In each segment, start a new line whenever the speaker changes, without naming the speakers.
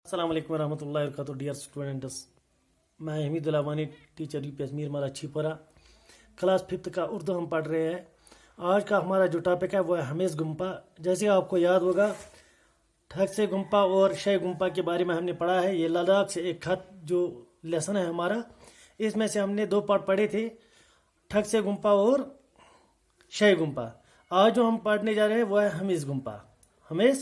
السلام علیکم ورحمۃ اللہ وبرکاتہ ڈیئر اسٹوڈنٹس، میں حمید اللہ وانی ٹیچر یو پی ایس میر مالا چھیپورا کلاس 5 کا اردو ہم پڑھ رہے ہیں۔ آج کا ہمارا جو ٹاپک ہے وہ ہے ہمیز گمپا۔ جیسے آپ کو یاد ہوگا ٹھگ سے گمپا اور شے گمپا کے بارے میں ہم نے پڑھا ہے۔ یہ لداخ سے ایک خط جو لیسن ہے ہمارا، اس میں سے ہم نے 2 پارٹ پڑھے تھے، ٹھگ سے گمپا اور شے گمپا۔ آج جو ہم پڑھنے جا رہے ہیں وہ ہے ہمیز گمپا۔ ہمیز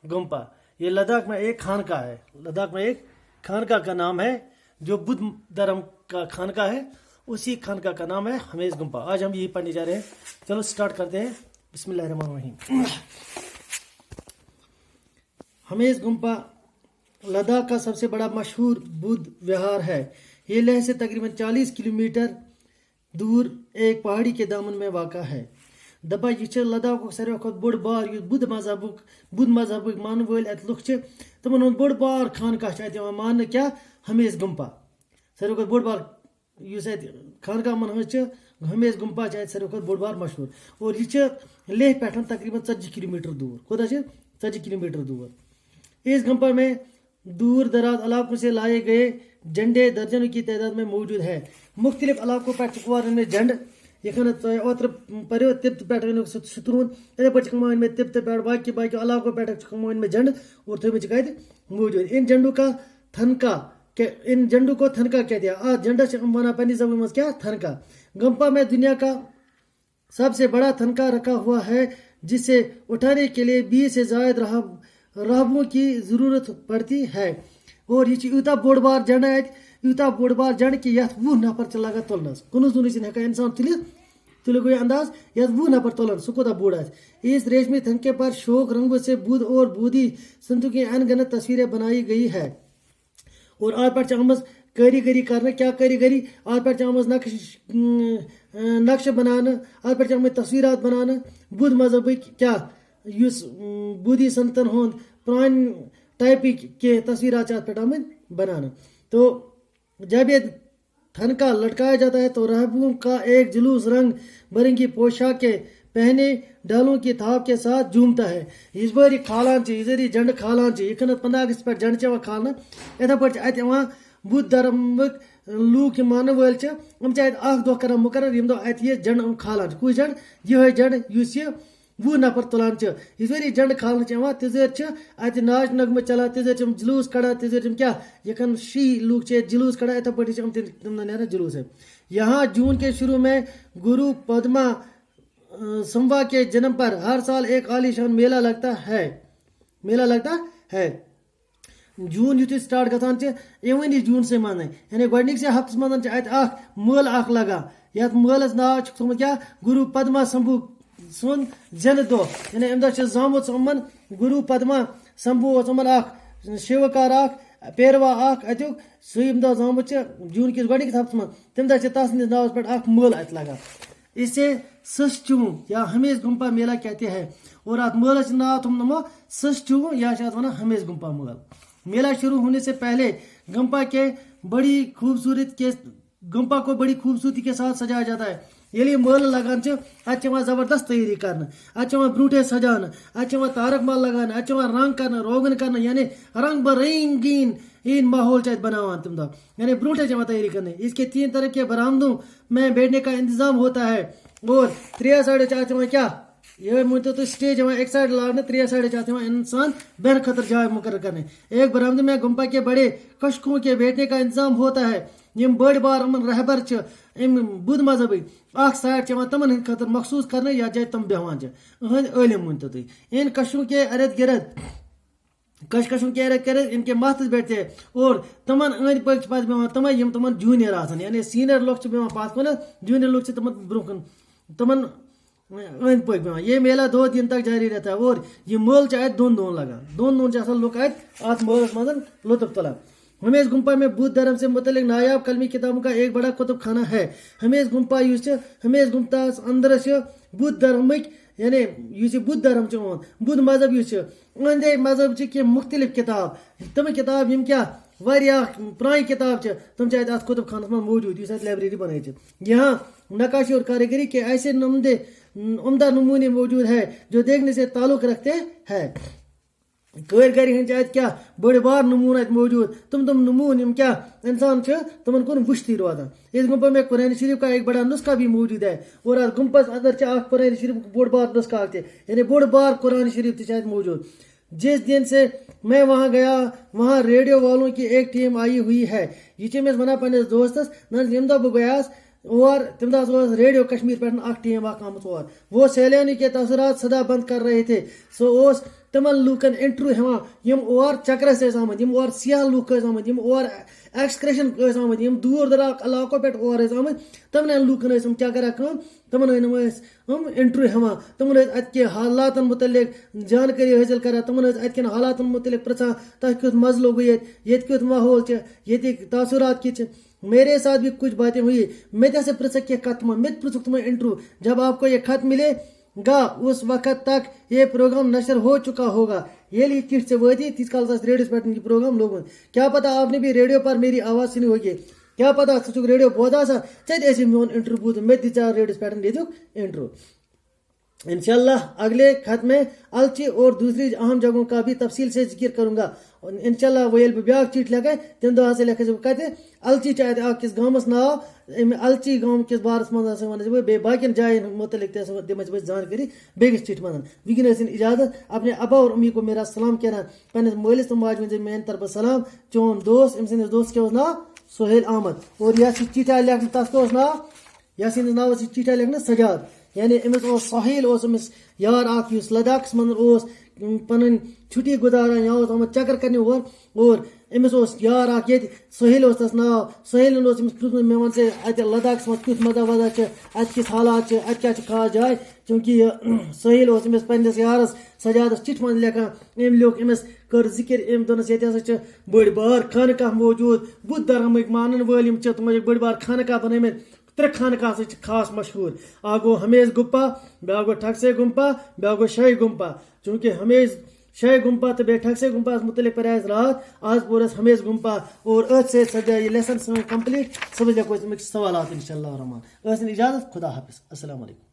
گمپا یہ لداخ میں ایک خانقاہ ہے، لداخ میں ایک خانقاہ کا نام ہے جو بدھ دھرم کا خانقاہ ہے، اسی خانقاہ کا نام ہے ہمیز گمپا۔ آج ہم یہی پڑھنے جا رہے ہیں، چلو سٹارٹ کرتے ہیں۔ بسم اللہ الرحمن الرحیم۔ ہمیز گمپا لداخ کا سب سے بڑا مشہور بدھ وہار ہے۔ یہ لیہ سے تقریباً 40 کلومیٹر دور ایک پہاڑی کے دامن میں واقع ہے۔ دبا یہ لداخ ساروی کھت بوڑ بار بدھ مذہبک مان ول ات لُکھ تمن ہند بوڑ بار خانقاہ ات مان کیا ہمیز گمپا۔ ساروی کھت بوڑ بار اس خانقاہ من ہمیز گمپا ات ساروی کھت بوڑ بار مشہور، اور یہ لیہ پہ تقریباً 40 کلومیٹر دور۔ کوتاہ 40 کلومیٹر دور۔ اس گمپا میں دور دراز علاقوں سے لائے گئے جھنڈے درجنوں کی تعداد میں موجود ہے۔ مختلف علاقوں پر چکوارن میں جھنڈ یہ اوتر پریو تبت پہ سترون اتھے پہ کمان میں تبت پہ باقی علاقوں پہ کمان میں جھنڈ اور تھوڑے موجود۔ ان جھنڈوں کا تھنکا ان جھنڈوں کو تھنکا کہتے ہیں۔ جھنڈا سے ونان پنی زبان میں کیا تھنکا۔ گمپا میں دنیا کا سب سے بڑا تھنکا رکھا ہوا ہے، جسے اٹھانے کے لیے 20 سے زائد راہبوں کی ضرورت پڑتی ہے، اور یہ یوتہ بوڑ بار جھنڈ ہے، یوتہ بوڑ بار جھنڈ کہ یت 20 نفر لگان تلنس، کنس دنس ہیکان انسان تلے گوئی انداز یت 20 نفر تلن، سہ کوتاہ بوڑ ہے۔ اس ریشمی تھنکے پر شوک رنگوں سے بدھ اور بودھی سنتوں کی ان گنت تصویریں بنائی گئی ہے، اور آج پہ آمز کاریگری کرنا کیا کاریگری آج پہ آمز نقش بنانا، آج پہ آمد تصویرات بنانا بدھ مذہبک کیا اس بودھی سنتن ہند پران ٹائپک کے تصویرات ات پہ آمد بنانا۔ تو جب یہ تھنکا لٹکایا جاتا ہے تو راہبوں کا ایک جلوس رنگ برنگی پوشاکیں پہنے ڈالوں کی تھاپ کے ساتھ جھومتا ہے۔ اس بار کھالان یہ جھنڈ کھالان یہ 15 اگست پہ جھنڈ کھالنا، اتھے پہ ات بدھ دھرمک لوگ مان ول ات اخ دہ کران مقرر یم دہ ات یہ جھنڈ کھالان کس جھنڈ یہ جھنڈ اس یہ 20 نفر تلان اس ورۍ جھنڈ کھالنا تیزر ات ناچ نغمہ چلان، تیزر جلوس کڑان، تیزر کیا یہ شی لوگ جلوس کڑان، اتھے پہ تم نیران جلوس ہے۔ یہاں جون کے شروع میں گرو پدما سمبھا کے جنم پر ہر سال ایک عالیشان میلہ لگتا ہے۔ جون یتھ سٹارٹ گژھان ایونی جون سے مان یعنی گۄڈنِک سے ہفتس مز ات مٲلہٕ اخ لگان، یتھ مٲلس ناو تھومت کیا گرو پدما سمبھو سن زندٕ دۄہ، یعنی امہ دۄہ زامت یِمن گرو پدما سمبھو یِمن اخ شیوکار اخ پیروا اخ اتیُک سُہ ییٚمہِ دۄہ زامت جون کس گۄڈنِکس ہفتس مز تمہِ دۄہ تس سٕنٛدِس ناوس پٮ۪ٹھ اخ مٲلہٕ اتہِ لگان، اسے سس چوم یا ہمیز گمپا میلہ کہتے ہیں، اور ات مٲلس ناو تھوٚومُت یِمو سس چوم یا ات ونان ہمیز گمپا مٲلہٕ۔ میلہ شروع ہونے سے پہلے گمپا کو بڑی خوبصورتی کے ساتھ سجایا جاتا ہے۔ ییٚلہِ مٲلہٕ لگان ات زبردست تیاری کرنا، ات برونٹھے سجانا، ات تارک مال لگانا، ات رنگ کرنا روغن کرنا، یعنی رنگ برنگین ماحول ات بناوان تم دہ، یعنی برونٹھے تیاری کرنا۔ اس کے 3 طرح کے برآمدوں میں بیٹھنے کا انتظام ہوتا ہے، اور 3 سائڈ کیا یہ مانتے تو اسٹیج ایک سائڈ لاگنا، 3 سائڈ انسان بہن خطر جائے مقرر کرنے۔ ایک برآمدے میں گمپا کے بڑے کشکوں کے بیٹھنے کا انتظام ہوتا ہے، یم بڑ بار امن رہبر ام بدھ مذہب اخ سائڈ تمن ہند خاطر مخصوص کرنے یا جائے تم بیہوان عالم ونتو تھی۔ ان کشوں کے ارد گرد کشوں کے ارد گرد ان کے ماتھس بیٹھتے ہیں، اور تمن اند پک پہ بیہوان تم یم تمن جونیئر آسان، یعنی سینئر لوگ بیہوان پات کن، جونیئر لوگ تمن برو کن تمن اند پک بیہوان۔ یہ میلہ 2 دن تک جاری رہتا ہے، اور یہ مٲلہٕ ات 2 دۄہن لگان، 2 دۄہن لوگ ات مٲلس مز لطف تلان۔ ہمیز گمپا میں بدھ دھرم سے متعلق نایاب کلمی کتابوں کا ایک بڑا کتب خانہ ہے۔ ہمیز گمپا ہمیز گمپاس اندر بدھ دھرمک یعنی بدھ دھرم بدھ مذہب اندے مذہب کی مختلف کتاب تم کتاب یم کیا واریاہ پرانی کتاب تم ات کتب خانس میں موجود اس لائبریری بنائی۔ یہاں نقاشی اور کاریگری کے ایسے عمدہ نمونے موجود ہے جو دیکھنے سے تعلق رکھتے ہیں۔ کٲرگری ہٕنٛدۍ چھِ اَتہِ کیٛاہ بٔڑۍ بار نموٗن اَتہِ موٗجوٗد تِم نموٗن یِم کیٛاہ اِنسان چھُ تِمن کُن وٕچھتٕے روزان اس گُمپا میں قرآن شریف کا ایک بڑا نسخہ بھی موجود ہے اور اتھ گُمپس اندر چھِ اکھ قرآن شریف بوٚڑ بار نسخہ اکھ تہِ یعنی بوٚڑ بار قرآن شریف تہِ چھِ اَتہِ موجود جس دن سے میں وہاں گیا وہاں ریڈیو والوں کی ایک ٹیم آئی ہوئی ہے یہ چھِ أمِس وَنان پنٛنِس دوستس ییٚمہِ دۄہ بہٕ گٔیاس اور تمہِ دۄہ اوس ریڈیو کشمیر پٮ۪ٹھ اکھ ٹیم اکھ آمٕژ اور وہ سیلانی کے تاثرات سدا بند کر رہے تھے سُہ اوس تمن لوٗکن انٹرویو ہٮ۪وان یِم اور چکرس ٲسۍ آمٕتۍ یِم اور سیاح لُکھ ٲسۍ آمٕتۍ یِم اور ایکسکرشن ٲسۍ آمٕتۍ یِم دوٗر دراز علاقو پٮ۪ٹھ اور ٲسۍ آمٕتۍ تِمن لوٗکن ٲسۍ یِم کیٛاہ کران کٲم تمن ٲسۍ یِم انٹرویو ہٮ۪وان تمن ٲسۍ اتہِ کہِ حالاتن متعلق جانکٲری حٲصِل کران تمن ٲسۍ اتہِ کٮ۪ن حالاتن متعلق پرژھان تۄہہِ کیُتھ مزٕ لوٚگوٕ ییٚتہِ کیُتھ ماحول چھُ ییٚتِکۍ تاثرات کِتھ چھِ میرے ساتھ بھی کچھ باتیں ہوئی میں سے پرژھک کینٛہہ کتھ تِمن مےٚ تہِ پرژھُکھ تِمن انٹرویو جب آپ کو یہ خط ملے گا اس وقت تک یہ پروگرام نشر ہو چکا ہوگا ییٚلہِ یہِ چٹھۍ ژےٚ وٲتی تیٖتِس کالس آسہِ ریڈیوس پٮ۪ٹھ یہِ پروگرام لوگمُت کیا پتہ آپ نے بھی ریڈیو پر میری آواز سنی ہوگی کیا پتہ ژٕ چھُکھ ریڈیو بوزان آسان ژےٚ تہِ ٲسی میون انٹرویو بوٗزمُت مےٚ تہِ دِژیٛاو ریڈیوس پٮ۪ٹھ ییٚتیُک انٹرویو انشاءاللہ اگلے خط میں الچی اور دوسری اہم جگہوں کا بھی تفصیل سے ذکر کروں گا انشاءاللہ وہ ییٚلہِ بہٕ بیٛاکھ چِٹھۍ لیکھے تمہِ دۄہ ہسا لیکھے بہٕ کتہِ الچی چھِ اَتہِ اکھ کِس گامس ناو امہِ الچی گام کِس بارس منٛز ہسا وَنہٕ بہٕ بیٚیہِ باقین جاین متعلق تہِ ہسا دِمے بہٕ جانکٲری بیٚکِس چِٹھۍ منٛز وٕنکٮ۪ن ٲسِن اجازت اپنے ابا اور امی کو میرا سلام کہنا پننِس مٲلِس تہٕ ماجہِ ؤنۍ زِ میانہِ طرفہٕ سلام چون دوست أمۍ سٕنٛدِس دوستس کیٛاہ اوس ناو سہیل احمد اور یۄس یہِ چِٹھۍ آیہِ لیکھنہٕ تتھ کیٛاہ اوس ناو یۄس یِہنٛدِس ناوس یہِ چِٹھۍ آیہِ لیکھنہٕ سجاد یعنی أمِس اوس سہیل اوس أمِس یار اکھ یُس لداخس منٛز اوس پنٕنۍ چھُٹی گُزاران یا اوس آمُت چکر کرنہِ اور أمِس اوس یار اکھ ییٚتہِ سہیل اوس تس ناو سہیلن اوس أمِس پرٛژھمُت مےٚ وَن ژٕ اَتہِ لداخس منٛز کیُتھ مزا وزا چھِ اَتہِ کِژھ حالات چھِ اَتہِ کیٛاہ چھِ خاص جاے چوٗنٛکہِ یہِ سہیل اوس أمِس پننِس یارس سجادس چِٹھۍ منٛز لیکھان أمۍ لیوٚکھ أمِس کٔر ذِکر أمۍ دوٚپنس ییٚتہِ ہسا چھِ بٔڑۍ بار خانقاہ موجوٗد بُدھ دھرمٕکۍ مانن وٲلۍ یِم چھِ تِمو چھِ بٔڑۍ بار خانقاہ بنٲومٕتۍ 3 خانقاہ ہسا چھِ خاص مشہوٗر اکھ گوٚو ہمیش گُپا بیٛاکھ گوٚو ٹھکسے گُمپا بیٛاکھ گوٚو شاہی گُمپا چوٗنٛکہِ ہمیش شاہی گُمپا تہٕ بیٚیہِ ٹھکسے گُمپاہس متعلق پرے اَسہِ راتھ آز پوٚر اَسہِ ہمیش گُمپا اور أتھۍ سۭتۍ سجا یہِ لیسن سٲنۍ کمپلیٖٹ صُبحس لیکھو أسۍ اَمِکۍ سوالات انشاء اللہ الرحمان ٲسِن اجازت خدا حافظ السلام علیکم